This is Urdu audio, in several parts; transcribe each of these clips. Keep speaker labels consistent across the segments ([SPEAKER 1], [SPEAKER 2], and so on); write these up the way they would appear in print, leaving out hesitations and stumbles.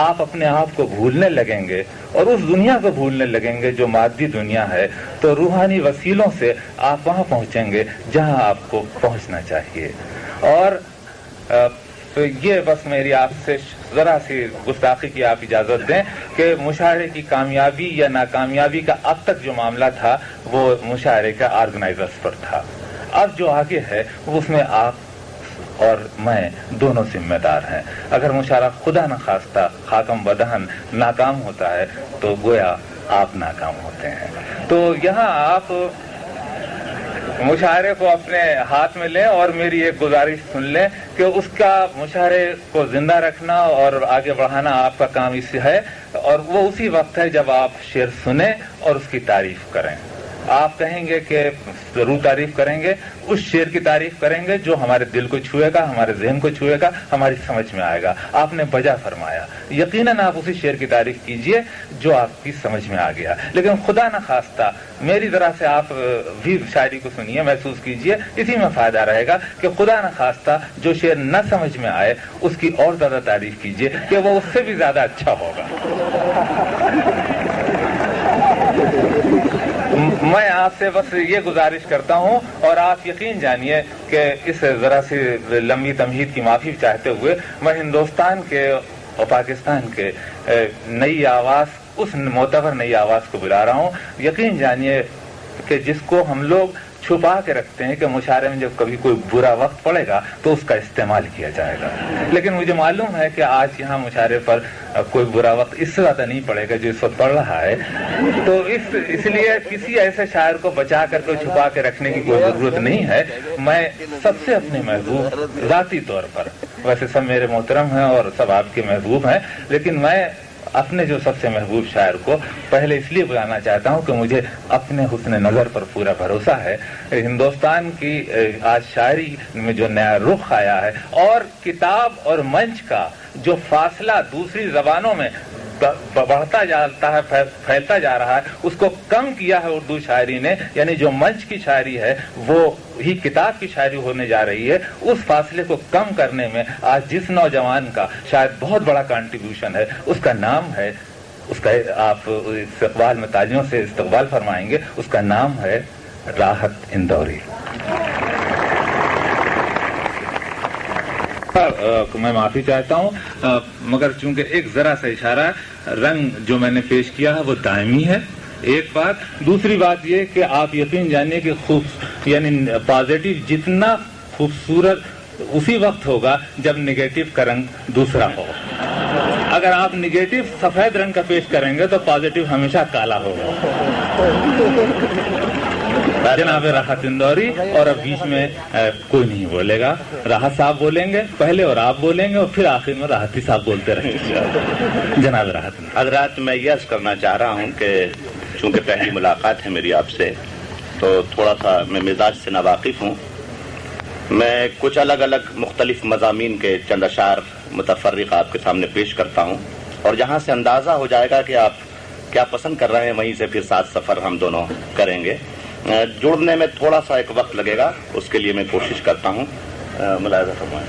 [SPEAKER 1] آپ اپنے آپ کو بھولنے لگیں گے اور اس دنیا کو بھولنے لگیں گے جو مادی دنیا ہے، تو روحانی وسیلوں سے آپ وہاں پہنچیں گے جہاں آپ کو پہنچنا چاہیے۔ اور یہ بس میری آپ سے ذرا سی گستاخی کی آپ اجازت دیں کہ مشاعرے کی کامیابی یا ناکامیابی کا اب تک جو معاملہ تھا وہ مشاعرے کا آرگنائزرز پر تھا۔ اب جو آگے ہے اس میں آپ اور میں دونوں ذمہ دار ہیں۔ اگر مشاعرہ خدا نخواستہ خاکم بدہن ناکام ہوتا ہے تو گویا آپ ناکام ہوتے ہیں۔ تو یہاں آپ مشاعرے کو اپنے ہاتھ میں لیں اور میری ایک گزارش سن لیں کہ اس کا مشاعرے کو زندہ رکھنا اور آگے بڑھانا آپ کا کام اس سے ہے، اور وہ اسی وقت ہے جب آپ شعر سنیں اور اس کی تعریف کریں۔ آپ کہیں گے کہ ضرور تعریف کریں گے، اس شعر کی تعریف کریں گے جو ہمارے دل کو چھوئے گا، ہمارے ذہن کو چھوئے گا، ہماری سمجھ میں آئے گا۔ آپ نے بجا فرمایا، یقیناً آپ اسی شعر کی تعریف کیجئے جو آپ کی سمجھ میں آ گیا، لیکن خدا نخواستہ میری طرح سے آپ بھی شاعری کو سنیے، محسوس کیجئے، اسی میں فائدہ رہے گا کہ خدا نخواستہ جو شعر نہ سمجھ میں آئے اس کی اور زیادہ تعریف کیجئے کہ وہ اس سے بھی زیادہ اچھا ہوگا۔ میں آپ سے بس یہ گزارش کرتا ہوں، اور آپ یقین جانیے کہ اس ذرا سی لمبی تمہید کی معافی چاہتے ہوئے میں ہندوستان کے اور پاکستان کے نئی آواز، اس معتبر نئی آواز کو بلا رہا ہوں۔ یقین جانیے کہ جس کو ہم لوگ چھپا کے رکھتے ہیں کہ مشاعرے میں جب کبھی کوئی برا وقت پڑے گا تو اس کا استعمال کیا جائے گا، لیکن مجھے معلوم ہے کہ آج یہاں مشاعرے پر کوئی برا وقت اس سے زیادہ نہیں پڑے گا جو اس وقت پڑ رہا ہے، تو اس لیے کسی ایسے شاعر کو بچا کر کے چھپا کے رکھنے کی کوئی ضرورت نہیں ہے۔ میں سب سے اپنے محبوب ذاتی طور پر، ویسے سب میرے محترم ہیں اور سب آپ کے محبوب ہیں، لیکن میں اپنے جو سب سے محبوب شاعر کو پہلے اس لیے بلانا چاہتا ہوں کہ مجھے اپنے حسن نظر پر پورا بھروسہ ہے۔ ہندوستان کی آج شاعری میں جو نیا رخ آیا ہے اور کتاب اور منچ کا جو فاصلہ دوسری زبانوں میں بڑھتا جاتا ہے، پھیلتا جا رہا ہے، اس کو کم کیا ہے اردو شاعری نے، یعنی جو منچ کی شاعری ہے وہ ہی کتاب کی شاعری ہونے جا رہی ہے۔ اس فاصلے کو کم کرنے میں آج جس نوجوان کا شاید بہت بڑا کنٹریبیوشن ہے، اس کا نام ہے، اس کا آپ استقبال میں تالیوں سے استقبال فرمائیں گے، اس کا نام ہے راحت اندوری۔ میں معافی چاہتا ہوں، مگر چونکہ ایک ذرا سا اشارہ، رنگ جو میں نے پیش کیا ہے وہ دائمی ہے، ایک بات۔ دوسری بات یہ کہ آپ یقین جانیے کہ یعنی پازیٹو جتنا خوبصورت اسی وقت ہوگا جب نگیٹو کا رنگ دوسرا ہو۔ اگر آپ نگیٹو سفید رنگ کا پیش کریں گے تو پازیٹو ہمیشہ کالا ہوگا۔ جناب راحت اندوری، اور اب بیچ میں کوئی نہیں بولے گا، راحت صاحب بولیں گے پہلے اور آپ بولیں گے اور پھر آخر میں راحت صاحب بولتے رہیں گے۔ جناب راحت
[SPEAKER 2] حضرات، میں یہ عرض کرنا چاہ رہا ہوں کہ چونکہ پہلی ملاقات ہے میری آپ سے، تو تھوڑا سا میں مزاج سے ناواقف ہوں۔ میں کچھ الگ الگ مختلف مضامین کے چند اشعار متفرق آپ کے سامنے پیش کرتا ہوں، اور جہاں سے اندازہ ہو جائے گا کہ آپ کیا پسند کر رہے ہیں وہیں سے پھر ساتھ سفر ہم دونوں کریں گے۔ جڑنے میں تھوڑا سا ایک وقت لگے گا، اس کے لیے میں کوشش کرتا ہوں۔ ملاحظہ فرمائیں۔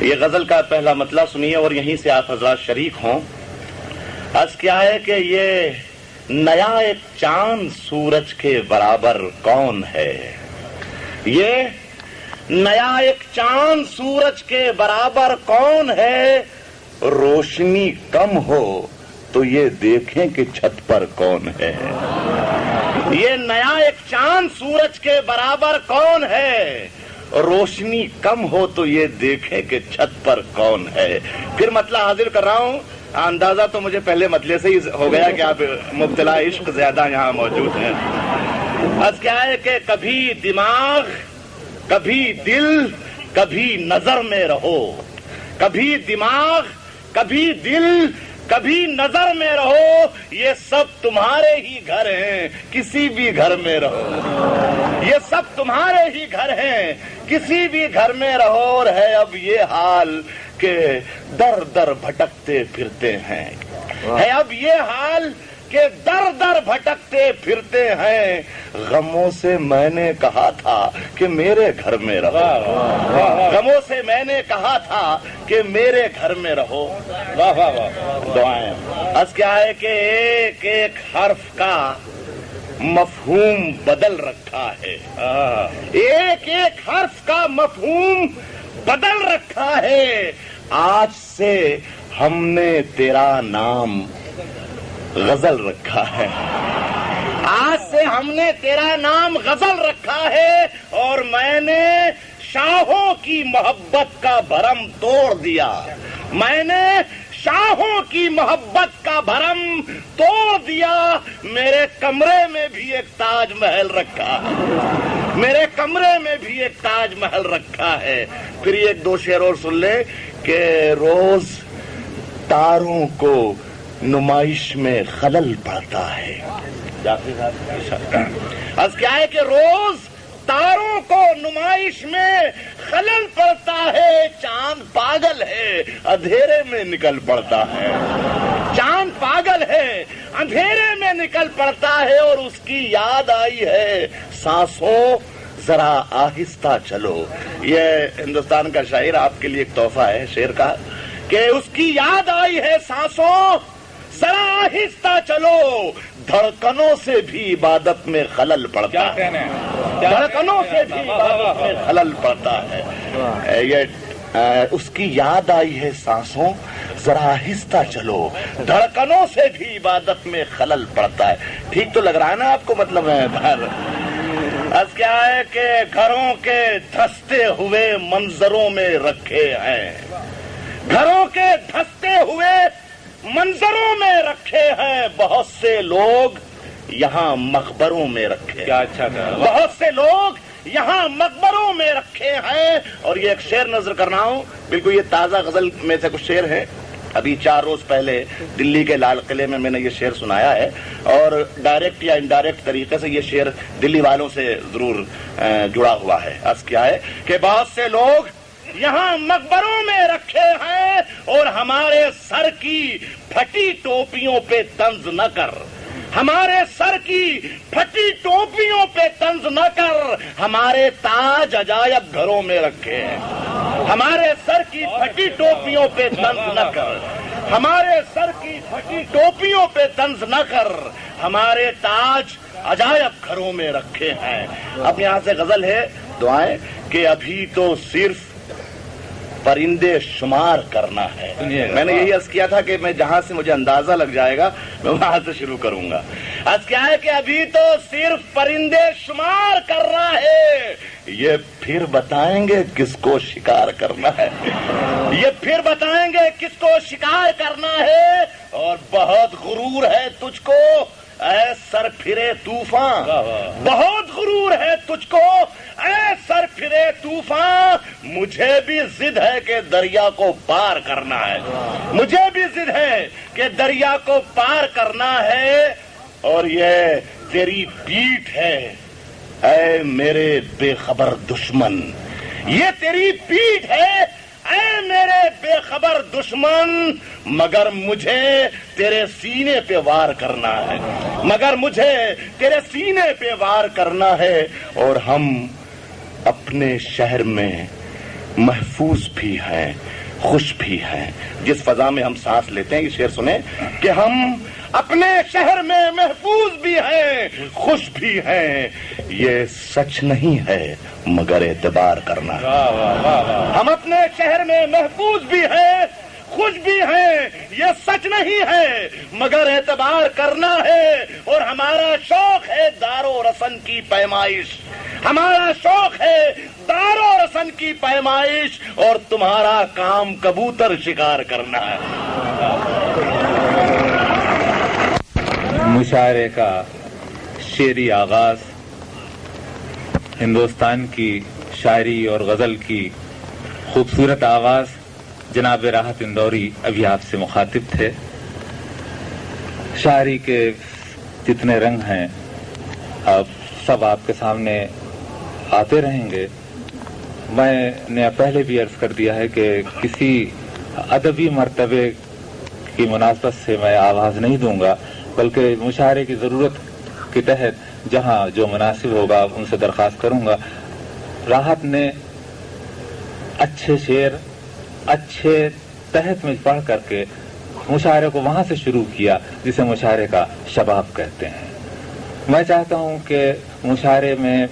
[SPEAKER 2] یہ غزل کا پہلا مطلع سنیے اور یہیں سے آپ حضرات شریک ہوں۔ عرض کیا ہے کہ یہ نیا ایک چاند سورج کے برابر کون ہے، یہ نیا ایک چاند سورج کے برابر کون ہے، روشنی کم ہو تو یہ دیکھیں کہ چھت پر کون ہے، یہ نیا ایک چاند سورج کے برابر کون ہے، روشنی کم ہو تو یہ دیکھیں کہ چھت پر کون ہے۔ پھر مطلع حاضر کر رہا ہوں، اندازہ تو مجھے پہلے مطلع سے ہی ہو گیا کہ آپ مبتلا عشق زیادہ یہاں موجود ہیں۔ بس کیا ہے کہ کبھی دماغ، کبھی دل، کبھی نظر میں رہو، کبھی دماغ، کبھی دل، کبھی نظر میں رہو، یہ سب تمہارے ہی گھر ہیں، کسی بھی گھر میں رہو، یہ سب تمہارے ہی گھر ہیں، کسی بھی گھر میں رہو۔ اور ہے اب یہ حال کہ در در بھٹکتے پھرتے ہیں، ہے اب یہ حال کہ در در بھٹکتے پھرتے ہیں، غموں سے میں نے کہا تھا کہ میرے گھر میں رہو. غموں سے میں نے کہا تھا کہ میرے گھر میں رہو. دعائیں. عرض کیا ہے کہ ایک ایک حرف کا مفہوم بدل رکھا ہے. ایک ایک حرف کا مفہوم بدل رکھا ہے. آج سے ہم نے تیرا نام غزل رکھا ہے. آج سے ہم نے تیرا نام غزل رکھا ہے اور میں نے شاہوں کی محبت کا بھرم توڑ دیا. میں نے شاہوں کی محبت کا بھرم توڑ دیا. میرے کمرے میں بھی ایک تاج محل رکھا ہے. میرے کمرے میں بھی ایک تاج محل رکھا ہے. پھر ایک دو شعر اور سن لے کہ روز تاروں کو نمائش میں خلل پڑتا ہے. از کیا ہے کہ روز تاروں کو نمائش میں خلل پڑتا ہے. چاند پاگل ہے اندھیرے میں نکل پڑتا ہے. چاند پاگل ہے اندھیرے میں نکل پڑتا ہے. اور اس کی یاد آئی ہے سانسوں ذرا آہستہ چلو. یہ ہندوستان کا شاعر آپ کے لیے ایک تحفہ ہے شعر کا کہ اس کی یاد آئی ہے سانسوں ذرا آہستہ چلو. دھڑکنوں سے بھی عبادت میں خلل پڑتا ہے. دھڑکنوں سے بھی عبادت میں خلل پڑتا ہے. یہ اس کی یاد آئی ہے سانسوں ذرا آہستہ چلو. دھڑکنوں سے بھی عبادت میں خلل پڑتا ہے. ٹھیک تو لگ رہا ہے نا آپ کو؟ مطلب ہے بس کیا ہے کہ گھروں کے دھستے ہوئے منظروں میں رکھے ہیں. گھروں کے دھستے ہوئے منظروں میں رکھے ہیں. بہت سے لوگ یہاں مقبروں میں رکھے. کیا اچھا تھا. بہت سے لوگ یہاں مقبروں میں رکھے ہیں. اور یہ ایک شعر نظر کر رہا ہوں، بالکل یہ تازہ غزل میں سے کچھ شعر ہے. ابھی 4 روز پہلے دلی کے لال قلعے میں نے یہ شعر سنایا ہے اور ڈائریکٹ یا انڈائریکٹ طریقے سے یہ شعر دلی والوں سے ضرور جڑا ہوا ہے. عرض کیا ہے کہ بہت سے لوگ یہاں مقبروں میں رکھے ہیں اور ہمارے سر کی پھٹی ٹوپیوں پہ طنز نہ کر. ہمارے سر کی پھٹی ٹوپیوں پہ طنز نہ کر. ہمارے تاج عجائب گھروں میں رکھے ہیں. ہمارے سر کی پھٹی ٹوپیوں پہ طنز نہ کر. ہمارے سر کی پھٹی ٹوپیوں پہ طنز نہ کر. ہمارے تاج عجائب گھروں میں رکھے ہیں. اب یہاں سے غزل ہے دعائیں کہ ابھی تو صرف پرندے شمار کرنا ہے. میں نے یہی عرض کیا تھا کہ میں جہاں سے مجھے اندازہ لگ جائے گا میں وہاں سے شروع کروں گا. عرض کیا ہے کہ ابھی تو صرف پرندے شمار کرنا ہے. یہ پھر بتائیں گے کس کو شکار کرنا ہے. یہ پھر بتائیں گے کس کو شکار کرنا ہے. اور بہت غرور ہے تجھ کو اے سر پھرے طوفان. بہت غرور ہے تجھ کو اے سر پھرے طوفان. مجھے بھی ضد ہے کہ دریا کو پار کرنا ہے. مجھے بھی ضد ہے کہ دریا کو پار کرنا ہے. اور یہ تیری پیٹھ ہے اے میرے بے خبر دشمن. یہ تیری پیٹھ ہے اے میرے بے خبر دشمن. مگر مجھے تیرے سینے پہ وار کرنا ہے. مگر مجھے تیرے سینے پہ وار کرنا ہے. اور ہم اپنے شہر میں محفوظ بھی ہیں خوش بھی ہیں. جس فضا میں ہم سانس لیتے ہیں یہ شعر سنیں کہ ہم اپنے شہر میں محفوظ بھی ہیں خوش بھی ہیں. یہ سچ نہیں ہے مگر اعتبار کرنا ہے. ہم اپنے شہر میں محفوظ بھی ہیں خوش بھی ہیں. یہ سچ نہیں ہے مگر اعتبار کرنا ہے. اور ہمارا شوق ہے دار و رسن کی پیمائش. ہمارا شوق ہے دار و رسن کی پیمائش. اور تمہارا کام کبوتر شکار کرنا ہے.
[SPEAKER 1] مشاعرے کا شعری آغاز ہندوستان کی شاعری اور غزل کی خوبصورت آواز جناب راحت اندوری ابھی آپ سے مخاطب تھے. شاعری کے جتنے رنگ ہیں اب سب آپ کے سامنے آتے رہیں گے. میں نے پہلے بھی عرض کر دیا ہے کہ کسی ادبی مرتبے کی مناسبت سے میں آواز نہیں دوں گا بلکہ مشاعرے کی ضرورت کے تحت جہاں جو مناسب ہوگا ان سے درخواست کروں گا راحت نے اچھے شعر اچھے تحت میں پڑھ کر کے مشاعرے کو وہاں سے شروع کیا جسے مشاعرے کا شباب کہتے ہیں. میں چاہتا ہوں کہ مشاعرے میں